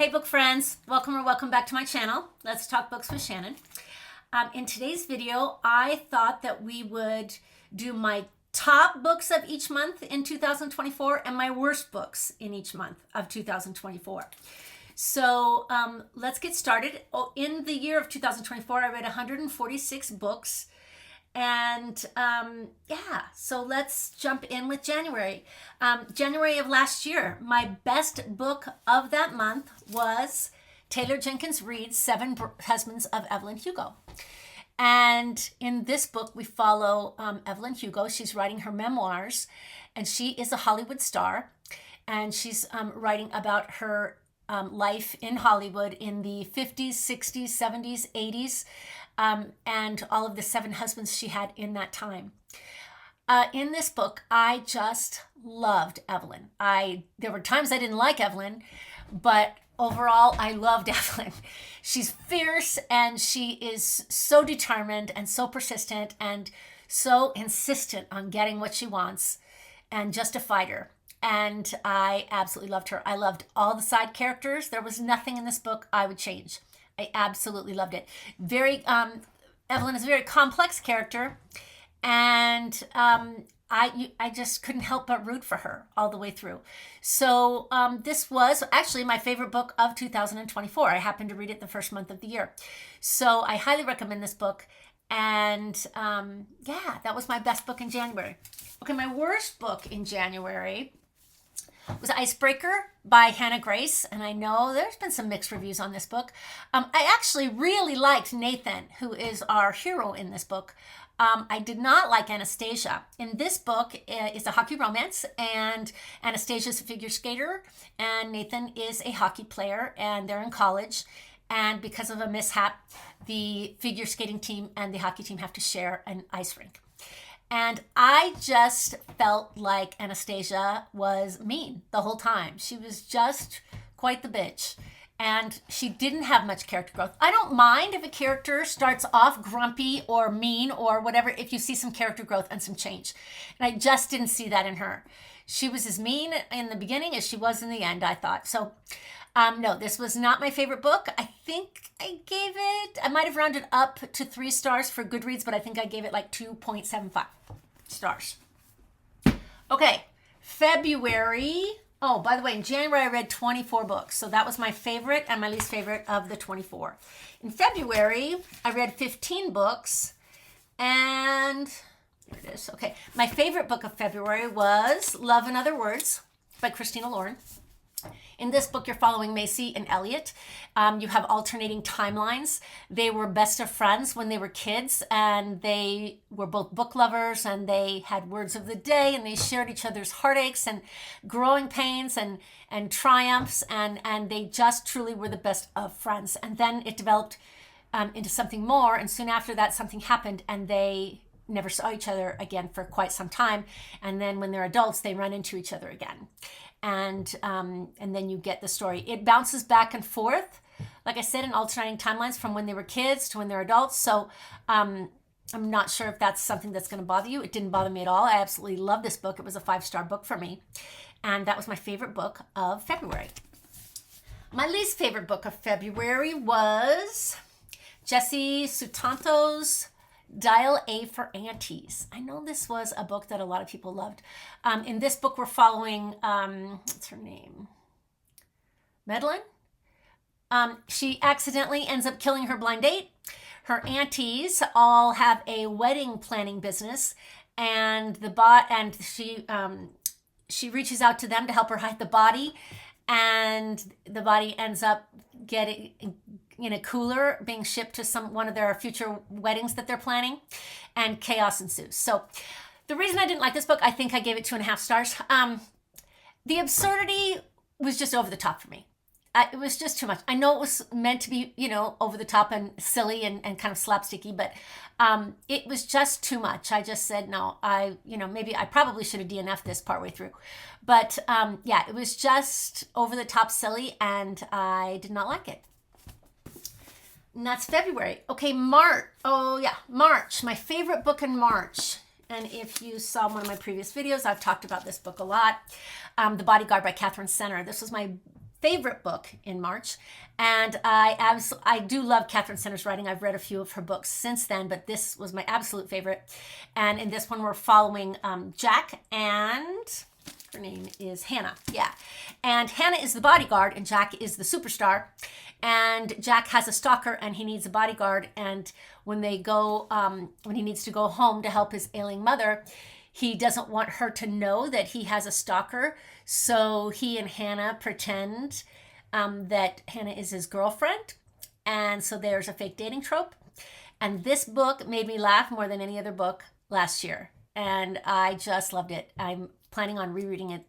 Hey book friends, welcome or welcome back to my channel. Let's talk books with Shannon. In today's video, I thought that we would do my top books of each month in 2024 and my worst books in each month of 2024. So let's get started. In the year of 2024, I read 146 books. And so let's jump in with January. January of last year, my best book of that month was Taylor Jenkins Reid's Seven Husbands of Evelyn Hugo. And in this book, we follow Evelyn Hugo. She's writing her memoirs, and she is a Hollywood star. And she's writing about her life in Hollywood in the 50s, 60s, 70s, 80s, and all of the seven husbands she had in that time. In this book, I just loved Evelyn. There were times I didn't like Evelyn, but overall, I loved Evelyn. She's fierce, and she is so determined and so persistent and so insistent on getting what she wants, and just a fighter. And I absolutely loved her. I loved all the side characters. There was nothing in this book I would change. I absolutely loved it. Evelyn is a very complex character, and I just couldn't help but root for her all the way through. So this was actually my favorite book of 2024. I happened to read it the first month of the year. So I highly recommend this book. And that was my best book in January. Okay, my worst book in January was Icebreaker by Hannah Grace, and I know there's been some mixed reviews on this book. I actually really liked Nathan, who is our hero in this book. I did not like Anastasia. In this book, it's a hockey romance, and Anastasia's a figure skater, and Nathan is a hockey player, and they're in college. And because of a mishap, the figure skating team and the hockey team have to share an ice rink. And I just felt like Anastasia was mean the whole time. She was just quite the bitch. And she didn't have much character growth. I don't mind if a character starts off grumpy or mean or whatever, if you see some character growth and some change. And I just didn't see that in her. She was as mean in the beginning as she was in the end, I thought. So, no, this was not my favorite book. I think I might have rounded up to 3 stars for Goodreads, but I think I gave it like 2.75 stars. Okay, February. Oh, by the way, in January, I read 24 books. So that was my favorite and my least favorite of the 24. In February, I read 15 books. And here it is. Okay, my favorite book of February was Love and Other Words by Christina. In this book, you're following Macy and Elliot. You have alternating timelines. They were best of friends when they were kids, and they were both book lovers, and they had words of the day, and they shared each other's heartaches and growing pains and triumphs, and they just truly were the best of friends. And then it developed into something more, and soon after that, something happened, and they never saw each other again for quite some time. And then when they're adults, they run into each other again. And then you get the story. It bounces back and forth, like I said, in alternating timelines from when they were kids to when they're adults. So I'm not sure if that's something that's going to bother you. It didn't bother me at all. I absolutely love this book. It was a 5-star book for me. And that was my favorite book of February. My least favorite book of February was Jesse Sutanto's Dial A for Aunties. I know this was a book that a lot of people loved. In this book, we're following, what's her name? Madeline? She accidentally ends up killing her blind date. Her aunties all have a wedding planning business, and she reaches out to them to help her hide the body, and the body ends up getting in a cooler being shipped to one of their future weddings that they're planning, and chaos ensues. So the reason I didn't like this book, I think I gave it 2.5 stars. The absurdity was just over the top for me. It was just too much. I know it was meant to be, over the top and silly and kind of slapsticky, but it was just too much. I just said, no, maybe I probably should have DNF'd this partway through. But it was just over the top silly, and I did not like it. And that's February. Okay, March. My favorite book in March. And if you saw one of my previous videos, I've talked about this book a lot. The Bodyguard by Catherine Senner. This was my favorite book in March. And I do love Catherine Center's writing. I've read a few of her books since then, but this was my absolute favorite. And in this one, we're following Jack, and her name is Hannah. Yeah. And Hannah is the bodyguard and Jack is the superstar. And Jack has a stalker and he needs a bodyguard. And when he needs to go home to help his ailing mother, he doesn't want her to know that he has a stalker. So he and Hannah pretend that Hannah is his girlfriend. And so there's a fake dating trope. And this book made me laugh more than any other book last year. And I just loved it. I'm planning on rereading it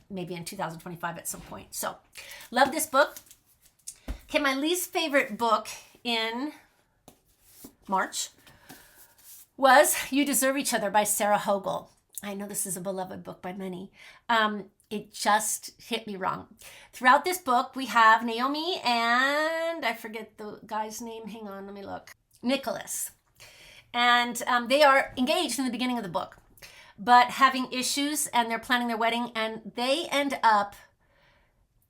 maybe in 2025 at some point. So love this book. Okay, my least favorite book in March was You Deserve Each Other by Sarah Hogle. I know this is a beloved book by many. It just hit me wrong. Throughout this book, we have Naomi and I forget the guy's name. Hang on, let me look. Nicholas. And they are engaged in the beginning of the book, but having issues, and they're planning their wedding, and they end up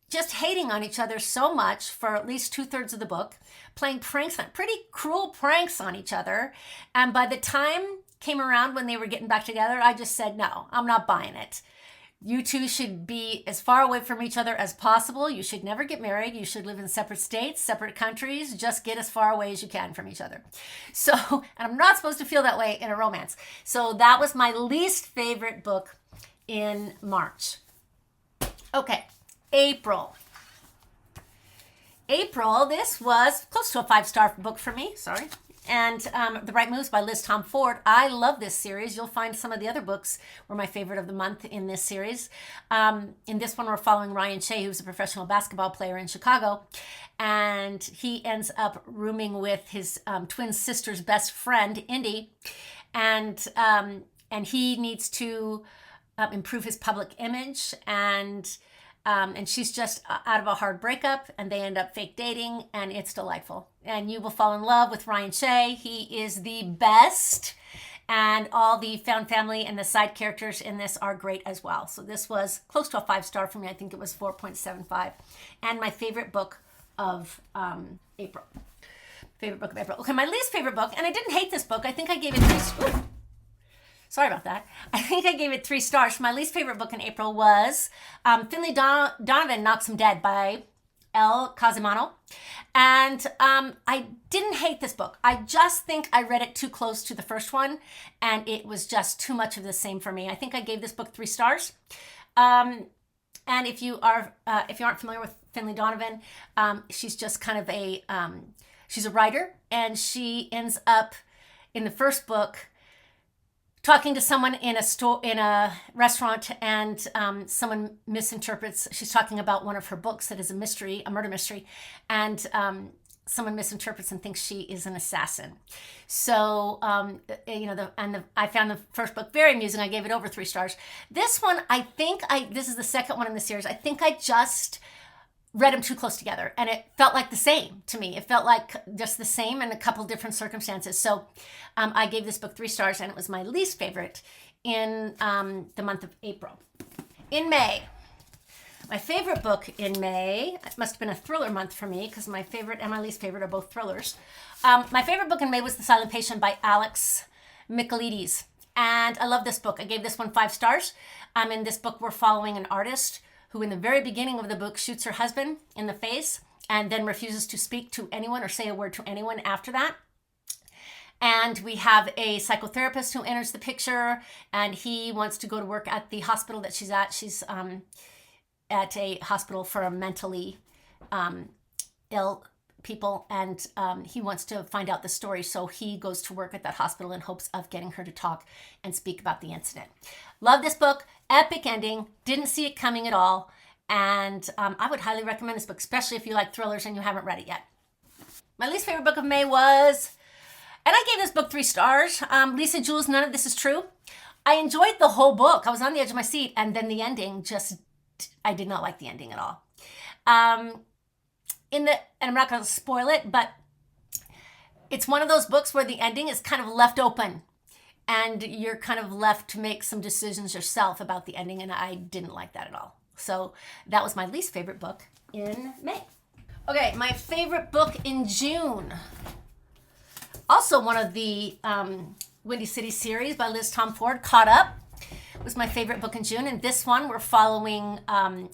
just hating on each other so much for at least 2/3 of the book, playing pranks, pretty cruel pranks on each other. And by the time came around when they were getting back together, I just said, no, I'm not buying it. You two should be as far away from each other as possible. You should never get married. You should live in separate states, separate countries. Just get as far away as you can from each other. So, and I'm not supposed to feel that way in a romance. So that was my least favorite book in March. Okay, April. This was close to a 5-star book for me. Sorry. And The Right Moves by Liz Tomforde. I love this series. You'll find some of the other books were my favorite of the month in this series. In this one, we're following Ryan Shea, who's a professional basketball player in Chicago. And he ends up rooming with his twin sister's best friend, Indy. And he needs to improve his public image. And she's just out of a hard breakup, and they end up fake dating, and it's delightful. And you will fall in love with Ryan Shea. He is the best, and all the found family and the side characters in this are great as well. So this was close to a 5-star for me. I think it was 4.75, and my favorite book of April. Okay, my least favorite book, and I didn't hate this book. I think I gave it 3. Sorry about that. I think I gave it 3 stars. My least favorite book in April was Finley Donovan Knocks Him Dead by Elle Cosimano. And I didn't hate this book. I just think I read it too close to the first one, and it was just too much of the same for me. I think I gave this book 3 stars. And if you aren't familiar with Finley Donovan, she's just kind of she's a writer, and she ends up in the first book talking to someone in a restaurant, and someone misinterprets. She's talking about one of her books that is a murder mystery, and someone misinterprets and thinks she is an assassin. So I found the first book very amusing. I gave it over 3 stars. This one, this is the second one in the series. I think I just read them too close together, and it felt like the same to me. It felt like just the same in a couple different circumstances. So I gave this book 3 stars, and it was my least favorite in the month of April. In May, my favorite book in May, it must have been a thriller month for me, because my favorite and my least favorite are both thrillers. My favorite book in May was The Silent Patient by Alex Michaelides, and I love this book. I gave this one 5 stars. In this book, we're following an artist who in the very beginning of the book shoots her husband in the face and then refuses to speak to anyone or say a word to anyone after that. And we have a psychotherapist who enters the picture, and he wants to go to work at the hospital that she's at. She's at a hospital for mentally ill people, and he wants to find out the story. So he goes to work at that hospital in hopes of getting her to talk and speak about the incident. Love this book. Epic ending. Didn't see it coming at all. And I would highly recommend this book, especially if you like thrillers and you haven't read it yet. My least favorite book of May was, and I gave this book 3 stars, Lisa Jules, None of This Is True. I enjoyed the whole book. I was on the edge of my seat, and then the ending I did not like the ending at all. And I'm not going to spoil it, but it's one of those books where the ending is kind of left open, and you're kind of left to make some decisions yourself about the ending, and I didn't like that at all. So that was my least favorite book in May. Okay, my favorite book in June. Also one of the Windy City series by Liz Tomforde, Caught Up, was my favorite book in June. And this one, we're following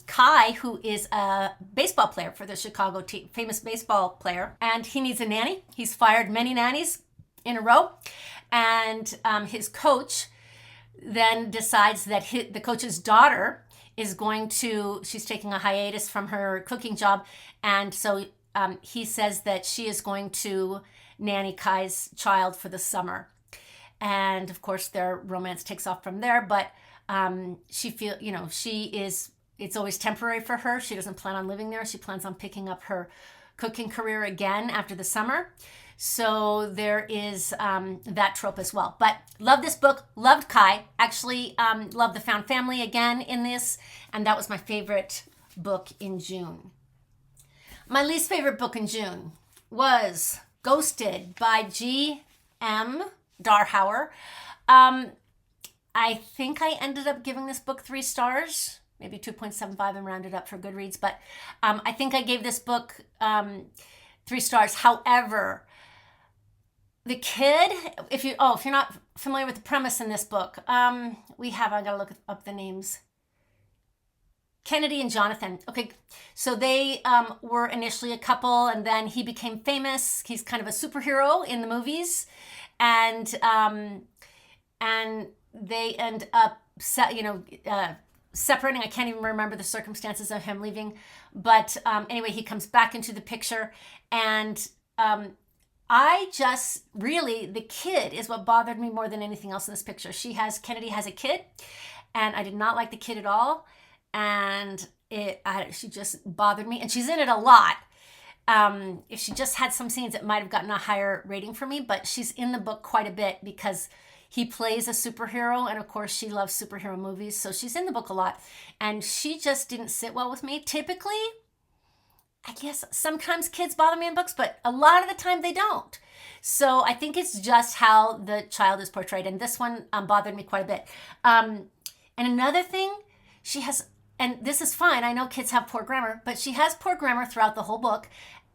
Kai, who is a baseball player for the Chicago team, famous baseball player. And he needs a nanny. He's fired many nannies in a row. And his coach then decides that the coach's daughter is going to, she's taking a hiatus from her cooking job. And so he says that she is going to nanny Kai's child for the summer. And of course their romance takes off from there, but it's always temporary for her. She doesn't plan on living there. She plans on picking up her cooking career again after the summer. So there is that trope as well. But love this book, loved Kai. Actually, loved the found family again in this. And that was my favorite book in June. My least favorite book in June was Ghosted by G.M. Darhauer. I think I ended up giving this book 3 stars, maybe 2.75 and rounded up for Goodreads. But I think I gave this book 3 stars. However, the kid, if you're not familiar with the premise in this book, I gotta look up the names. Kennedy and Jonathan. Okay, so they were initially a couple, and then he became famous. He's kind of a superhero in the movies, and they end up separating. I can't even remember the circumstances of him leaving, but anyway, he comes back into the picture, and the kid is what bothered me more than anything else in this picture. Kennedy has a kid, and I did not like the kid at all. And she just bothered me. And she's in it a lot. If she just had some scenes, it might have gotten a higher rating for me. But she's in the book quite a bit because he plays a superhero. And of course, she loves superhero movies. So she's in the book a lot. And she just didn't sit well with me. Typically, I guess sometimes kids bother me in books, but a lot of the time they don't. So I think it's just how the child is portrayed. And this one bothered me quite a bit. And another thing, she has... And this is fine. I know kids have poor grammar, but she has poor grammar throughout the whole book,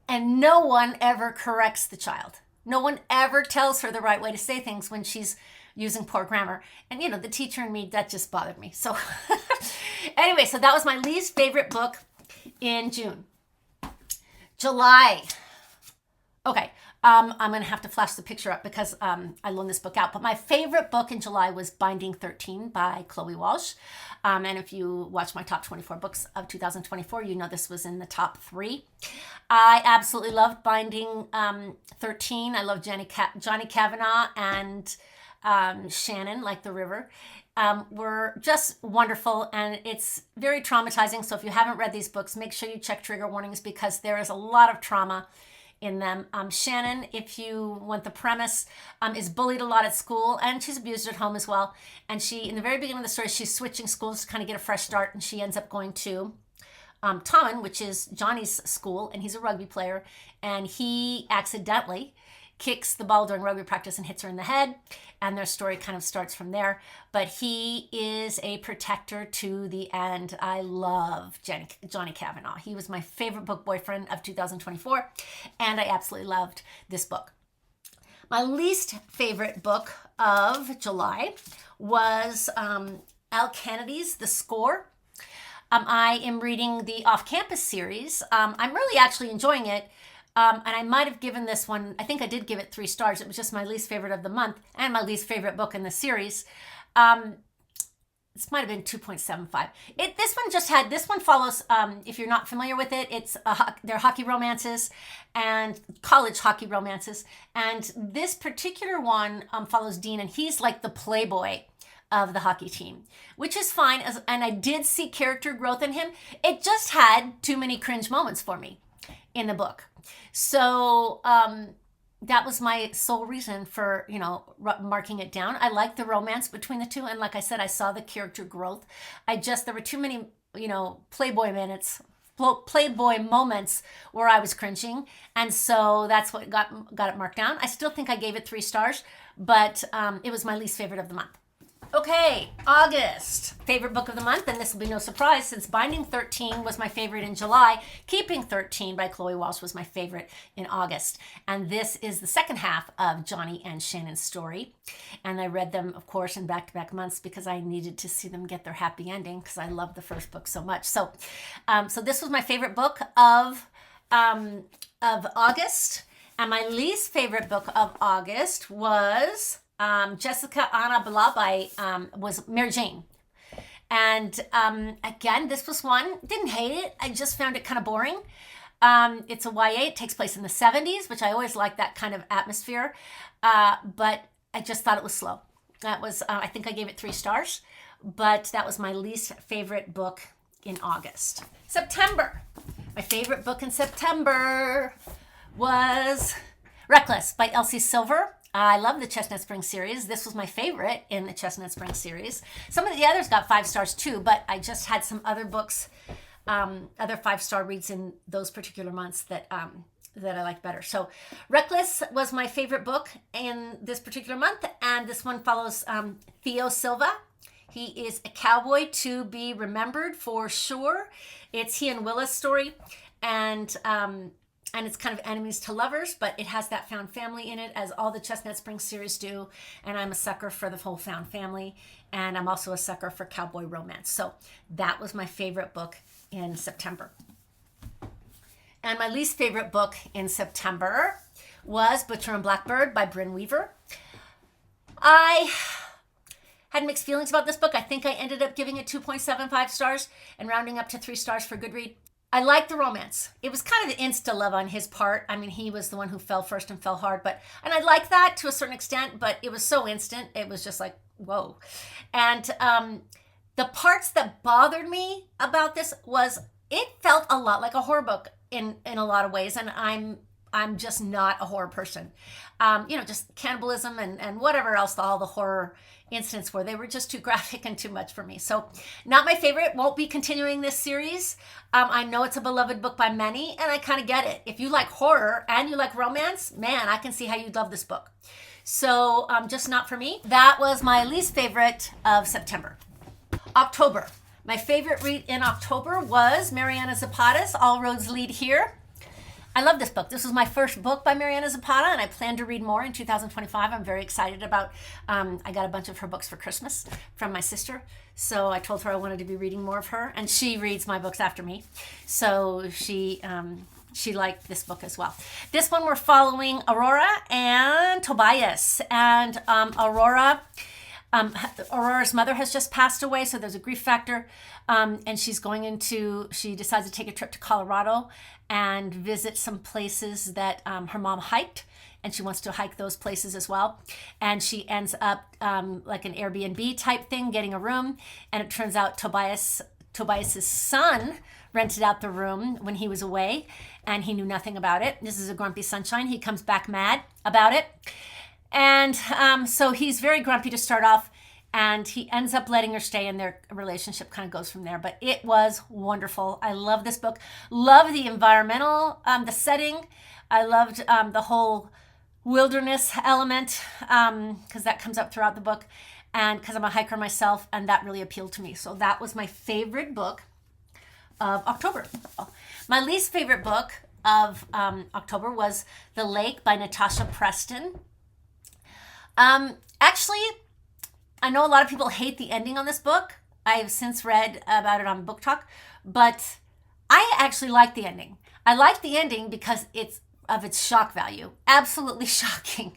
and no one ever corrects the child. No one ever tells her the right way to say things when she's using poor grammar. And, the teacher and me, that just bothered me. So anyway, so that was my least favorite book in June. July. Okay. I'm going to have to flash the picture up because I loaned this book out. But my favorite book in July was Binding 13 by Chloe Walsh. And if you watch my top 24 books of 2024, you know this was in the top 3. I absolutely loved Binding 13. I love Johnny Kavanagh and Shannon, like the river. Were just wonderful, and it's very traumatizing. So if you haven't read these books, make sure you check trigger warnings because there is a lot of trauma in them. Shannon, if you want the premise, is bullied a lot at school, and she's abused at home as well. And in the very beginning of the story, she's switching schools to kind of get a fresh start, and she ends up going to Tommen, which is Johnny's school, and he's a rugby player, and he accidentally kicks the ball during rugby practice and hits her in the head, and their story kind of starts from there. But he is a protector to the end. I love Johnny Kavanagh. He was my favorite book boyfriend of 2024, and I absolutely loved this book. My least favorite book of July was Al Kennedy's The Score. I am reading the Off-Campus series. I'm really actually enjoying it. And I might have given this one, I think I did give it 3 stars. It was just my least favorite of the month and my least favorite book in the series. This might have been 2.75. This one follows, if you're not familiar with it, they're hockey romances and college hockey romances. And this particular one follows Dean, and he's like the playboy of the hockey team, which is fine. And I did see character growth in him. It just had too many cringe moments for me in the book. So that was my sole reason for, marking it down. I like the romance between the two. And like I said, I saw the character growth. There were too many, Playboy moments where I was cringing. And so that's what got it marked down. I still think I gave it 3 stars, but it was my least favorite of the month. Okay, August, favorite book of the month, and this will be no surprise since Binding 13 was my favorite in July. Keeping 13 by Chloe Walsh was my favorite in August. And this is the second half of Johnny and Shannon's story. And I read them, of course, in back-to-back months because I needed to see them get their happy ending because I loved the first book so much. So this was my favorite book of August. And my least favorite book of August was Jessica Anna Blah by was Mary Jane. And again, this was one, didn't hate it. I just found it kind of boring. It's a YA. It takes place in the 70s, which I always like that kind of atmosphere. But I just thought it was slow. That was, I think I gave it 3 stars, but that was my least favorite book in August. September. My favorite book in September was Reckless by Elsie Silver. I love the Chestnut Spring series. This was my favorite in the Chestnut Spring series. Some of the others got 5 stars too, but I just had some other books, other 5-star reads in those particular months that I liked better. So Reckless was my favorite book in this particular month, and this one follows Theo Silva. He is a cowboy to be remembered for sure. It's he and Willa's story, and it's kind of enemies to lovers, but it has that found family in it, as all the Chestnut Spring series do. And I'm a sucker for the whole found family, and I'm also a sucker for cowboy romance. So that was my favorite book in September. And my least favorite book in September was Butcher and Blackbird by Brynne Weaver. I had mixed feelings about this book. I think I ended up giving it 2.75 stars and rounding up to 3 stars for Goodread. I liked the romance. It was kind of the insta love on his part. I mean, he was the one who fell first and fell hard, and I like that to a certain extent, but it was so instant. It was just like, whoa. And the parts that bothered me about this was it felt a lot like a horror book in a lot of ways, and I'm just not a horror person. Just cannibalism and whatever else all the horror incidents were. They were just too graphic and too much for me. So not my favorite. Won't be continuing this series. I know it's a beloved book by many, and I kind of get it. If you like horror and you like romance, man, I can see how you'd love this book. So just not for me. That was my least favorite of September. October. My favorite read in October was Mariana Zapata's All Roads Lead Here. I love this book. This was my first book by Mariana Zapata, and I plan to read more in 2025. I'm very excited about, I got a bunch of her books for Christmas from my sister. So I told her I wanted to be reading more of her, and she reads my books after me. So she liked this book as well. This one we're following Aurora and Tobias. And Aurora's mother has just passed away, so there's a grief factor. And she decides to take a trip to Colorado and visit some places that her mom hiked, and she wants to hike those places as well. And she ends up like an Airbnb type thing, getting a room, and it turns out Tobias's son rented out the room when he was away, and he knew nothing about it. This is a grumpy sunshine. He comes back mad about it. And so he's very grumpy to start off, and he ends up letting her stay, and their relationship kind of goes from there. But it was wonderful. I love this book. Love the environmental, the setting. I loved the whole wilderness element because that comes up throughout the book, and because I'm a hiker myself, and that really appealed to me. So that was my favorite book of October. My least favorite book of October was The Lake by Natasha Preston. Actually, I know a lot of people hate the ending on this book. I have since read about it on Book Talk, but I actually like the ending. I like the ending because it's of its shock value. Absolutely shocking.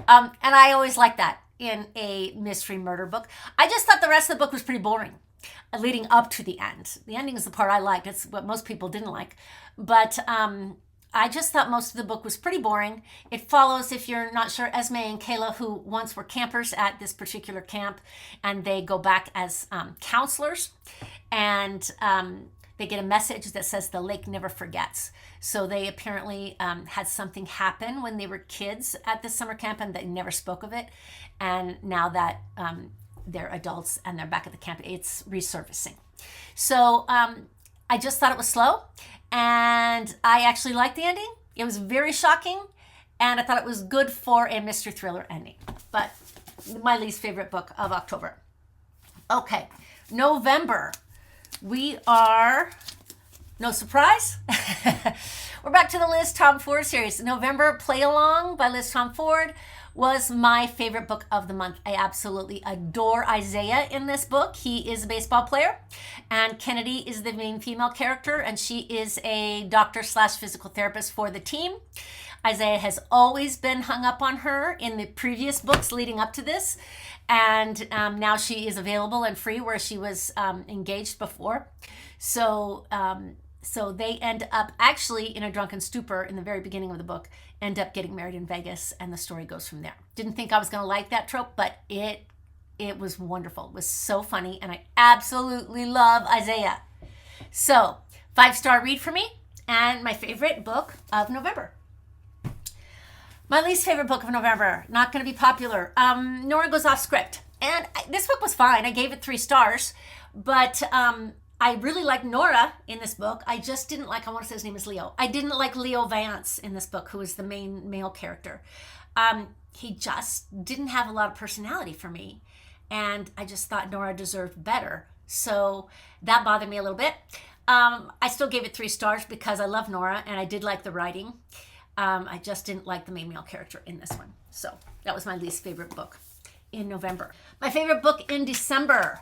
And I always like that in a mystery murder book. I just thought the rest of the book was pretty boring leading up to the end. The ending is the part I liked. It's what most people didn't like. But I just thought most of the book was pretty boring. It follows, if you're not sure, Esme and Kayla, who once were campers at this particular camp, and they go back as counselors, and they get a message that says the lake never forgets. So they apparently had something happen when they were kids at this summer camp, and they never spoke of it. And now that they're adults and they're back at the camp, it's resurfacing. So I just thought it was slow. And I actually liked the ending. It was very shocking, and I thought it was good for a mystery thriller ending. But my least favorite book of October. Okay, November. We are, no surprise, we're back to the Liz Tomforde series. November Play Along by Liz Tomforde was my favorite book of the month. I absolutely adore Isaiah in this book. He is a baseball player, and Kennedy is the main female character, and she is a doctor slash physical therapist for the team. Isaiah has always been hung up on her in the previous books leading up to this, and now she is available and free where she was engaged before. So they end up actually in a drunken stupor in the very beginning of the book, end up getting married in Vegas, and the story goes from there. Didn't think I was going to like that trope, but it was wonderful. It was so funny, and I absolutely love Isaiah. So 5-star read for me, and my favorite book of November. My least favorite book of November, not going to be popular. Nora Goes Off Script. And this book was fine. I gave it 3 stars. But I really liked Nora in this book. I just didn't like, I want to say his name is Leo. I didn't like Leo Vance in this book, who is the main male character. He just didn't have a lot of personality for me. And I just thought Nora deserved better. So that bothered me a little bit. I still gave it 3 stars because I love Nora and I did like the writing. I just didn't like the main male character in this one. So that was my least favorite book in November. My favorite book in December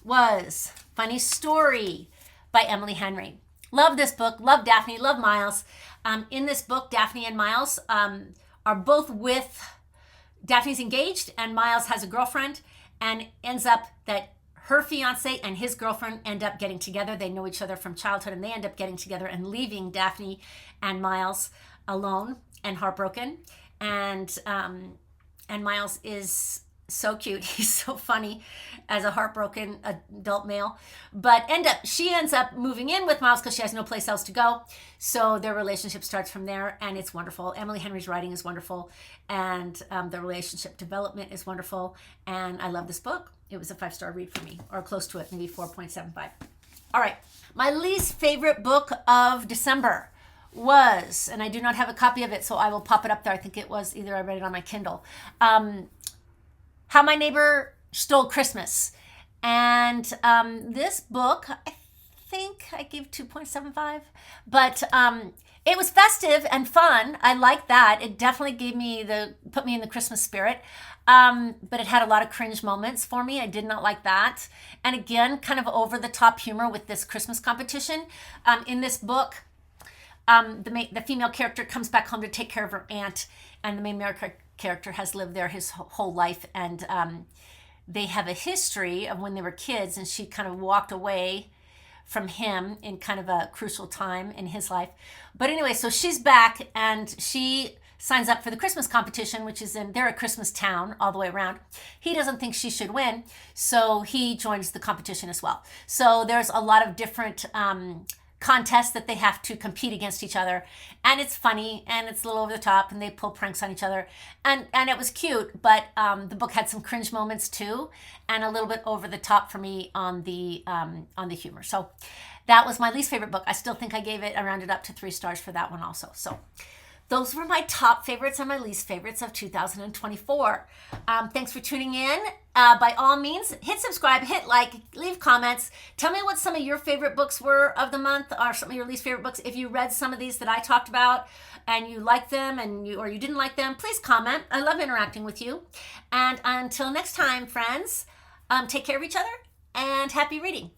was Funny Story by Emily Henry. Love this book. Love Daphne. Love Miles. In this book, Daphne and Miles are both with, Daphne's engaged and Miles has a girlfriend, and ends up that her fiance and his girlfriend end up getting together. They know each other from childhood, and they end up getting together and leaving Daphne and Miles alone and heartbroken. And Miles is so cute. He's so funny as a heartbroken adult male. But she ends up moving in with Miles because she has no place else to go. So their relationship starts from there, and it's wonderful. Emily Henry's writing is wonderful, and the relationship development is wonderful. And I love this book. It was a 5-star read for me, or close to it, maybe 4.75. All right, my least favorite book of December was, and I do not have a copy of it, so I will pop it up there. I think it was either I read it on my Kindle. How My Neighbor Stole Christmas. And this book, I think I gave 2.75, but it was festive and fun. I liked that. It definitely put me in the Christmas spirit. But it had a lot of cringe moments for me. I did not like that. And again, kind of over the top humor with this Christmas competition. In this book, the female character comes back home to take care of her aunt, and the main male character has lived there his whole life, and they have a history of when they were kids, and she kind of walked away from him in kind of a crucial time in his life. But anyway, so she's back, and she signs up for the Christmas competition, which is they're a Christmas town all the way around. He doesn't think she should win, so he joins the competition as well. So there's a lot of different contests that they have to compete against each other, and it's funny, and it's a little over the top, and they pull pranks on each other, and it was cute, but the book had some cringe moments too, and a little bit over the top for me on the humor. So that was my least favorite book. I still think I rounded up to 3 stars for that one also. So those were my top favorites and my least favorites of 2024. Thanks for tuning in. By all means, hit subscribe, hit like, leave comments. Tell me what some of your favorite books were of the month, or some of your least favorite books. If you read some of these that I talked about and you liked them, or you didn't like them, please comment. I love interacting with you. And until next time, friends, take care of each other and happy reading.